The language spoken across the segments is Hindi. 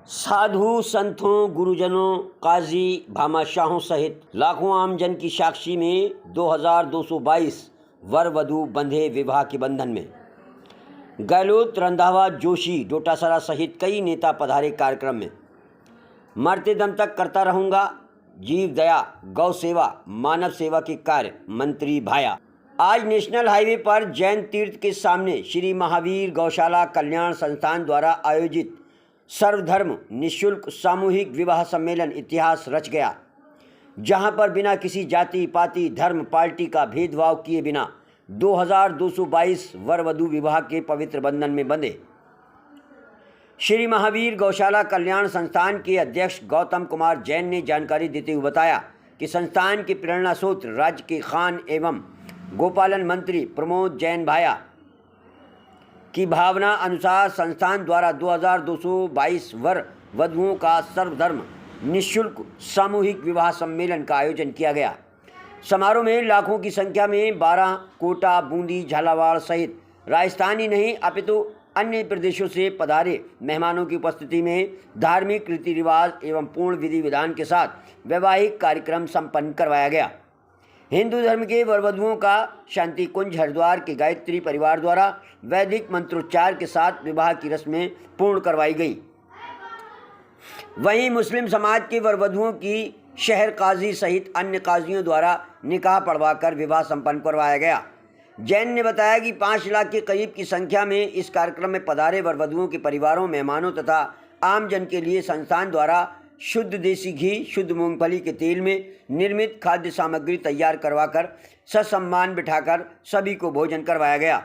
साधु संतों, गुरुजनों, काजी, भामाशाहों सहित लाखों आमजन की साक्षी में 2222 वर वधू बंधे विवाह के बंधन में। गहलोत, रंधावा, जोशी, डोटासरा सहित कई नेता पधारे कार्यक्रम में। मरते दम तक करता रहूँगा जीव दया, गौ सेवा, मानव सेवा के कार्य, मंत्री भाया। आज नेशनल हाईवे पर जैन तीर्थ के सामने श्री महावीर गौशाला कल्याण संस्थान द्वारा आयोजित सर्वधर्म निःशुल्क सामूहिक विवाह सम्मेलन इतिहास रच गया, जहां पर बिना किसी जाति, पाति, धर्म, पार्टी का भेदभाव किए बिना 2222 वर वधू विवाह के पवित्र बंधन में बंधे। श्री महावीर गौशाला कल्याण संस्थान के अध्यक्ष गौतम कुमार जैन ने जानकारी देते हुए बताया कि संस्थान के प्रेरणा स्रोत राज्य के खान एवं गोपालन मंत्री प्रमोद जैन भाया की भावना अनुसार संस्थान द्वारा 2222 वर वधुओं का सर्वधर्म निःशुल्क सामूहिक विवाह सम्मेलन का आयोजन किया गया। समारोह में लाखों की संख्या में 12 कोटा, बूंदी, झालावाड़ सहित राजस्थान ही नहीं अपितु अन्य प्रदेशों से पधारे मेहमानों की उपस्थिति में धार्मिक रीति रिवाज एवं पूर्ण विधि विधान के साथ वैवाहिक कार्यक्रम संपन्न करवाया गया। हिंदू धर्म के वर वधुओं का शांति कुंज हरिद्वार के गायत्री परिवार द्वारा वैदिक मंत्रोच्चार के साथ विवाह की रस्में पूर्ण करवाई गई। वहीं मुस्लिम समाज के वर वधुओं की शहर काजी सहित अन्य काजियों द्वारा निकाह पढ़वाकर विवाह संपन्न करवाया गया। जैन ने बताया कि 5 लाख के करीब की संख्या में इस कार्यक्रम में पधारे वर वधुओं के परिवारों, मेहमानों तथा आमजन के लिए संस्थान द्वारा शुद्ध देसी घी, शुद्ध मूंगफली के तेल में निर्मित खाद्य सामग्री तैयार करवाकर ससम्मान बिठाकर सभी को भोजन करवाया गया।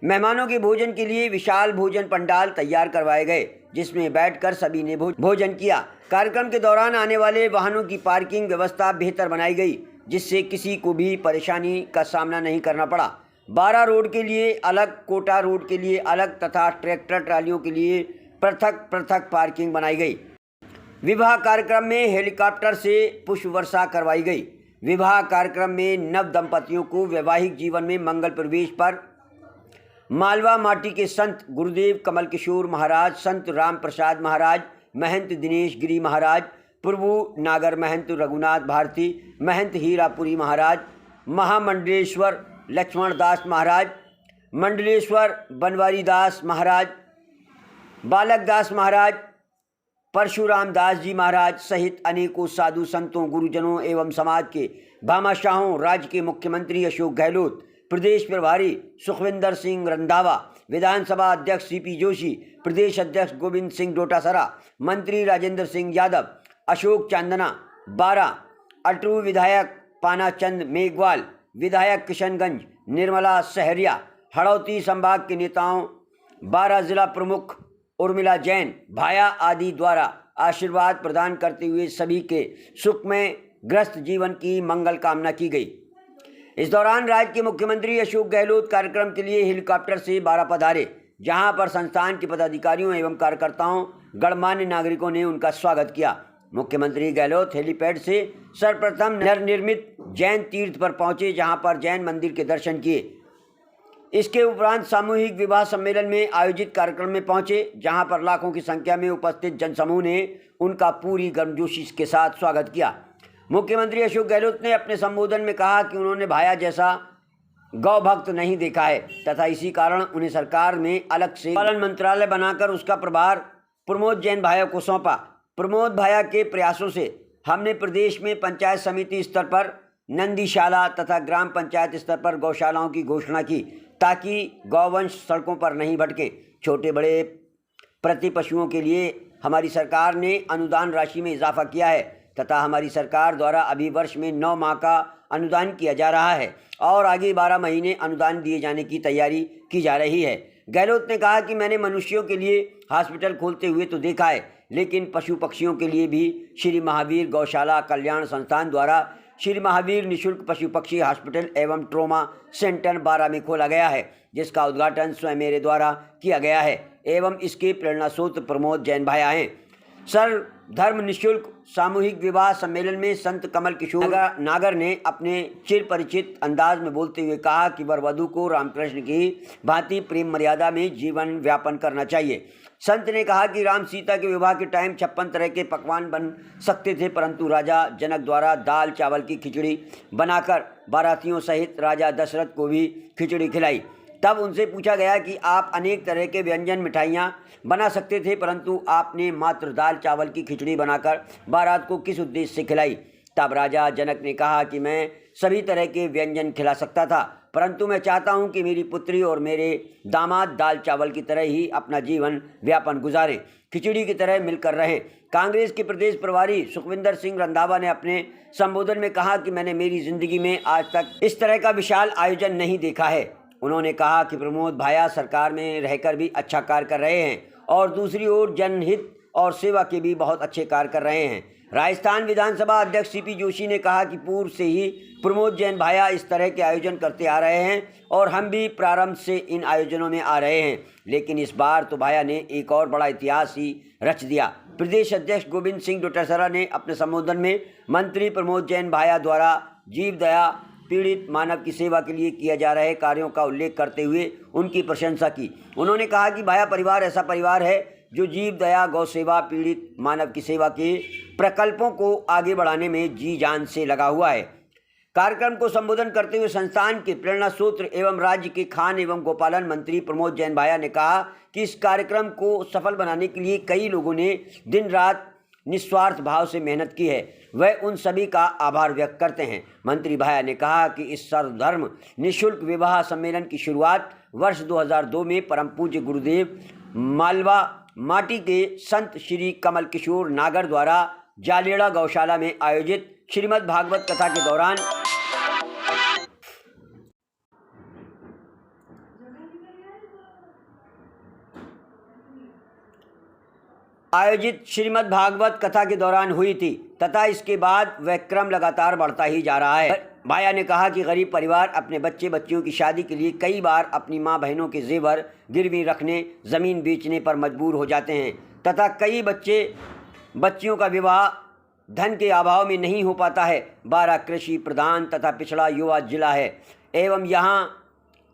मेहमानों के भोजन के लिए विशाल भोजन पंडाल तैयार करवाए गए, जिसमें बैठकर सभी ने भोजन किया। कार्यक्रम के दौरान आने वाले वाहनों की पार्किंग व्यवस्था बेहतर बनाई गई, जिससे किसी को भी परेशानी का सामना नहीं करना पड़ा। 12 रोड के लिए अलग, कोटा रोड के लिए अलग तथा ट्रैक्टर ट्रालियों के लिए पृथक पृथक पार्किंग बनाई गई। विवाह कार्यक्रम में हेलीकॉप्टर से पुष्प वर्षा करवाई गई। विवाह कार्यक्रम में नव दंपतियों को वैवाहिक जीवन में मंगल प्रवेश पर मालवा माटी के संत गुरुदेव कमल किशोर महाराज, संत राम प्रसाद महाराज, महंत दिनेश गिरी महाराज, प्रभु नागर महंत रघुनाथ भारती, महंत हीरापुरी महाराज, महामंडलेश्वर लक्ष्मण दास महाराज, मंडलेश्वर बनवारी दास महाराज, बालक दास महाराज, परशुराम दास जी महाराज सहित अनेकों साधु संतों, गुरुजनों एवं समाज के भामाशाहों, राज्य के मुख्यमंत्री अशोक गहलोत, प्रदेश प्रभारी सुखविंदर सिंह रंधावा, विधानसभा अध्यक्ष सीपी जोशी, प्रदेश अध्यक्ष गोविंद सिंह डोटासरा, मंत्री राजेंद्र सिंह यादव, अशोक चांदना, 12 अटरू विधायक पानाचंद मेघवाल, विधायक किशनगंज निर्मला सहरिया, हड़ौती संभाग के नेताओं, 12 जिला प्रमुख उर्मिला जैन भाया आदि द्वारा आशीर्वाद प्रदान करते हुए सभी के सुखमय ग्रस्त जीवन की मंगल कामना की गई। इस दौरान राज्य के मुख्यमंत्री अशोक गहलोत कार्यक्रम के लिए हेलीकॉप्टर से 12 पधारे, जहां पर संस्थान के पदाधिकारियों एवं कार्यकर्ताओं, गणमान्य नागरिकों ने उनका स्वागत किया। मुख्यमंत्री गहलोत हेलीपैड से सर्वप्रथम नवनिर्मित जैन तीर्थ पर पहुंचे, जहां पर जैन मंदिर के दर्शन किए। इसके उपरांत सामूहिक विवाह सम्मेलन में आयोजित कार्यक्रम में पहुंचे, जहां पर लाखों की संख्या में उपस्थित जनसमूह ने उनका पूरी गर्मजोशी के साथ स्वागत किया। मुख्यमंत्री अशोक गहलोत ने अपने संबोधन में कहा कि उन्होंने भाया जैसा गौ भक्त नहीं देखा है तथा इसी कारण उन्हें सरकार में अलग से पालन मंत्रालय बनाकर उसका प्रभार प्रमोद जैन भाया को सौंपा। प्रमोद भाया के प्रयासों से हमने प्रदेश में पंचायत समिति स्तर पर नंदीशाला तथा ग्राम पंचायत स्तर पर गौशालाओं की घोषणा की, ताकि गौवंश सड़कों पर नहीं भटके। छोटे बड़े प्रति पशुओं के लिए हमारी सरकार ने अनुदान राशि में इजाफा किया है तथा हमारी सरकार द्वारा अभी वर्ष में 9 माह का अनुदान किया जा रहा है और आगे 12 महीने अनुदान दिए जाने की तैयारी की जा रही है। गहलोत ने कहा कि मैंने मनुष्यों के लिए हॉस्पिटल खोलते हुए तो देखा है, लेकिन पशु पक्षियों के लिए भी श्री महावीर गौशाला कल्याण संस्थान द्वारा श्री महावीर निःशुल्क पशु पक्षी हॉस्पिटल एवं ट्रोमा सेंटर 12 में खोला गया है, जिसका उद्घाटन स्वयं मेरे द्वारा किया गया है एवं इसके प्रेरणा स्रोत प्रमोद जैन भाया हैं। सर्वधर्म निःशुल्क सामूहिक विवाह सम्मेलन में संत कमल किशोर नागर ने अपने चिर परिचित अंदाज में बोलते हुए कहा कि वर वधू को रामकृष्ण की भांति प्रेम मर्यादा में जीवन व्यापन करना चाहिए। संत ने कहा कि राम सीता के विवाह के टाइम 56 तरह के पकवान बन सकते थे, परंतु राजा जनक द्वारा दाल चावल की खिचड़ी बनाकर बारातियों सहित राजा दशरथ को भी खिचड़ी खिलाई। तब उनसे पूछा गया कि आप अनेक तरह के व्यंजन मिठाइयाँ बना सकते थे, परंतु आपने मात्र दाल चावल की खिचड़ी बनाकर बारात को किस उद्देश्य से खिलाई। तब राजा जनक ने कहा कि मैं सभी तरह के व्यंजन खिला सकता था, परंतु मैं चाहता हूं कि मेरी पुत्री और मेरे दामाद दाल चावल की तरह ही अपना जीवन व्यापन गुजारें, खिचड़ी की तरह मिलकर रहें। कांग्रेस के प्रदेश प्रभारी सुखविंदर सिंह रंधावा ने अपने संबोधन में कहा कि मैंने मेरी जिंदगी में आज तक इस तरह का विशाल आयोजन नहीं देखा है। उन्होंने कहा कि प्रमोद भाया सरकार में रहकर भी अच्छा कार्य कर रहे हैं और दूसरी ओर जनहित और सेवा के भी बहुत अच्छे कार्य कर रहे हैं। राजस्थान विधानसभा अध्यक्ष सीपी जोशी ने कहा कि पूर्व से ही प्रमोद जैन भाया इस तरह के आयोजन करते आ रहे हैं और हम भी प्रारंभ से इन आयोजनों में आ रहे हैं, लेकिन इस बार तो भाया ने एक और बड़ा इतिहास ही रच दिया। प्रदेश अध्यक्ष गोविंद सिंह डोटासरा ने अपने संबोधन में मंत्री प्रमोद जैन भाया द्वारा जीव दया पीड़ित मानव की सेवा के लिए किए जा रहे कार्यों का उल्लेख करते हुए उनकी प्रशंसा की। उन्होंने कहा कि भाया परिवार ऐसा परिवार है जो जीव दया गौ सेवा पीड़ित मानव की सेवा के प्रकल्पों को आगे बढ़ाने में जी जान से लगा हुआ है। कार्यक्रम को संबोधन करते हुए संस्थान के प्रेरणा सूत्र एवं राज्य के खान एवं गोपालन मंत्री प्रमोद जैन भाया ने कहा कि इस कार्यक्रम को सफल बनाने के लिए कई लोगों ने दिन रात निस्वार्थ भाव से मेहनत की है, वह उन सभी का आभार व्यक्त करते हैं। मंत्री भाया ने कहा कि इस सर्वधर्म निःशुल्क विवाह सम्मेलन की शुरुआत वर्ष 2002 में परम पूज्य गुरुदेव मालवा माटी के संत श्री कमल किशोर नागर द्वारा जालेड़ा गौशाला में आयोजित श्रीमद् भागवत कथा के दौरान हुई थी तथा इसके बाद वह क्रम लगातार बढ़ता ही जा रहा है। भाया ने कहा कि गरीब परिवार अपने बच्चियों की शादी के लिए कई बार अपनी मां बहनों के जेवर गिरवी रखने, ज़मीन बेचने पर मजबूर हो जाते हैं तथा कई बच्चियों का विवाह धन के अभाव में नहीं हो पाता है। 12 कृषि प्रधान तथा पिछड़ा युवा जिला है एवं यहाँ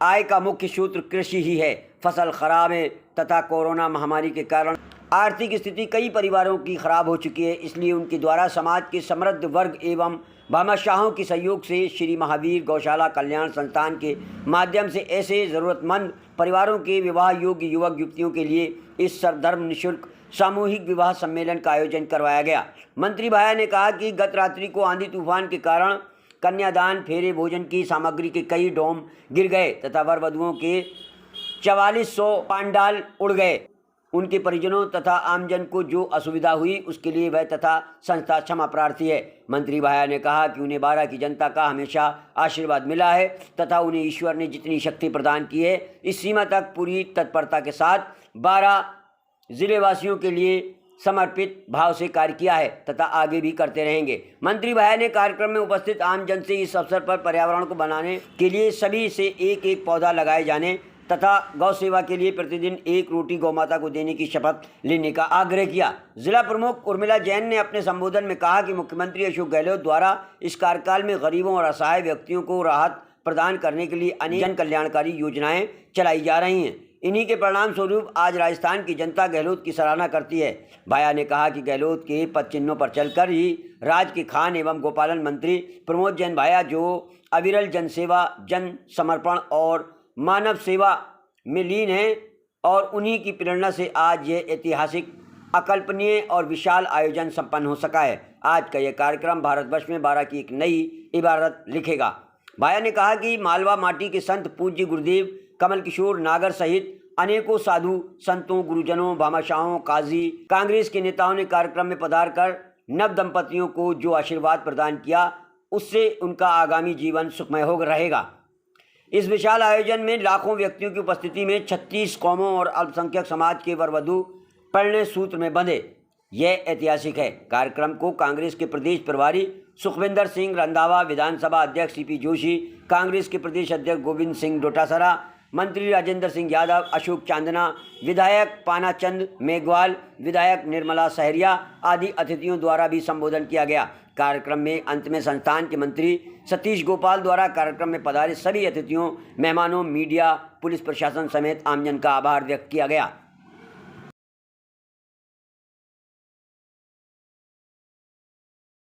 आय का मुख्य सूत्र कृषि ही है। फसल खराब है तथा कोरोना महामारी के कारण आर्थिक स्थिति कई परिवारों की खराब हो चुकी है, इसलिए उनके द्वारा समाज के समृद्ध वर्ग एवं भामाशाहों के सहयोग से श्री महावीर गौशाला कल्याण संस्थान के माध्यम से ऐसे ज़रूरतमंद परिवारों के विवाह योग्य युवक युवतियों के लिए इस सर्वधर्म निःशुल्क सामूहिक विवाह सम्मेलन का आयोजन करवाया गया। मंत्री भाया ने कहा कि गत रात्रि को आंधी तूफान के कारण कन्यादान, फेरे, भोजन की सामग्री के कई डोम गिर गए तथा वर वधुओं के 4400 पांडाल उड़ गए। उनके परिजनों तथा आमजन को जो असुविधा हुई उसके लिए वह तथा संस्था क्षमा प्रार्थी है। मंत्री भाया ने कहा कि उन्हें 12 की जनता का हमेशा आशीर्वाद मिला है तथा उन्हें ईश्वर ने जितनी शक्ति प्रदान की है इस सीमा तक पूरी तत्परता के साथ 12 जिलेवासियों के लिए समर्पित भाव से कार्य किया है तथा आगे भी करते रहेंगे। मंत्री भाया ने कार्यक्रम में उपस्थित आमजन से इस अवसर पर पर्यावरण को बनाने के लिए सभी से एक एक पौधा लगाए जाने तथा गौ सेवा के लिए प्रतिदिन 1 रोटी गौ माता को देने की शपथ लेने का आग्रह किया। जिला प्रमुख उर्मिला जैन ने अपने संबोधन में कहा कि मुख्यमंत्री अशोक गहलोत द्वारा इस कार्यकाल में गरीबों और असहाय व्यक्तियों को राहत प्रदान करने के लिए अनेक जन कल्याणकारी योजनाएं चलाई जा रही हैं। इन्हीं के परिणाम स्वरूप आज राजस्थान की जनता गहलोत की सराहना करती है। भाया ने कहा कि गहलोत के पद चिन्हों पर चलकर ही राज्य के खान एवं गोपालन मंत्री प्रमोद जैन भाया जो अविरल जनसेवा, जन समर्पण और मानव सेवा में लीन है और उन्हीं की प्रेरणा से आज ये ऐतिहासिक, अकल्पनीय और विशाल आयोजन संपन्न हो सका है। आज का यह कार्यक्रम भारतवर्ष में 12 की एक नई इबारत लिखेगा। भाया ने कहा कि मालवा माटी के संत पूज्य गुरुदेव कमल किशोर नागर सहित अनेकों साधु संतों, गुरुजनों, भामाशाहों, काजी, कांग्रेस के नेताओं ने कार्यक्रम में पधार कर नव दंपतियों को जो आशीर्वाद प्रदान किया उससे उनका आगामी जीवन सुखमय हो रहेगा। इस विशाल आयोजन में लाखों व्यक्तियों की उपस्थिति में 36 कौमों और अल्पसंख्यक समाज के वर वधु परिणय सूत्र में बंधे। यह ऐतिहासिक है। कार्यक्रम को कांग्रेस के प्रदेश प्रभारी सुखविंदर सिंह रंधावा, विधानसभा अध्यक्ष सीपी जोशी, कांग्रेस के प्रदेश अध्यक्ष गोविंद सिंह डोटासरा, मंत्री राजेंद्र सिंह यादव, अशोक चांदना, विधायक पानाचंद मेघवाल, विधायक निर्मला सहरिया आदि अतिथियों द्वारा भी संबोधन किया गया। कार्यक्रम में अंत में संस्थान के मंत्री सतीश गोपाल द्वारा कार्यक्रम में पधारे सभी अतिथियों, मेहमानों, मीडिया, पुलिस प्रशासन समेत आमजन का आभार व्यक्त किया गया।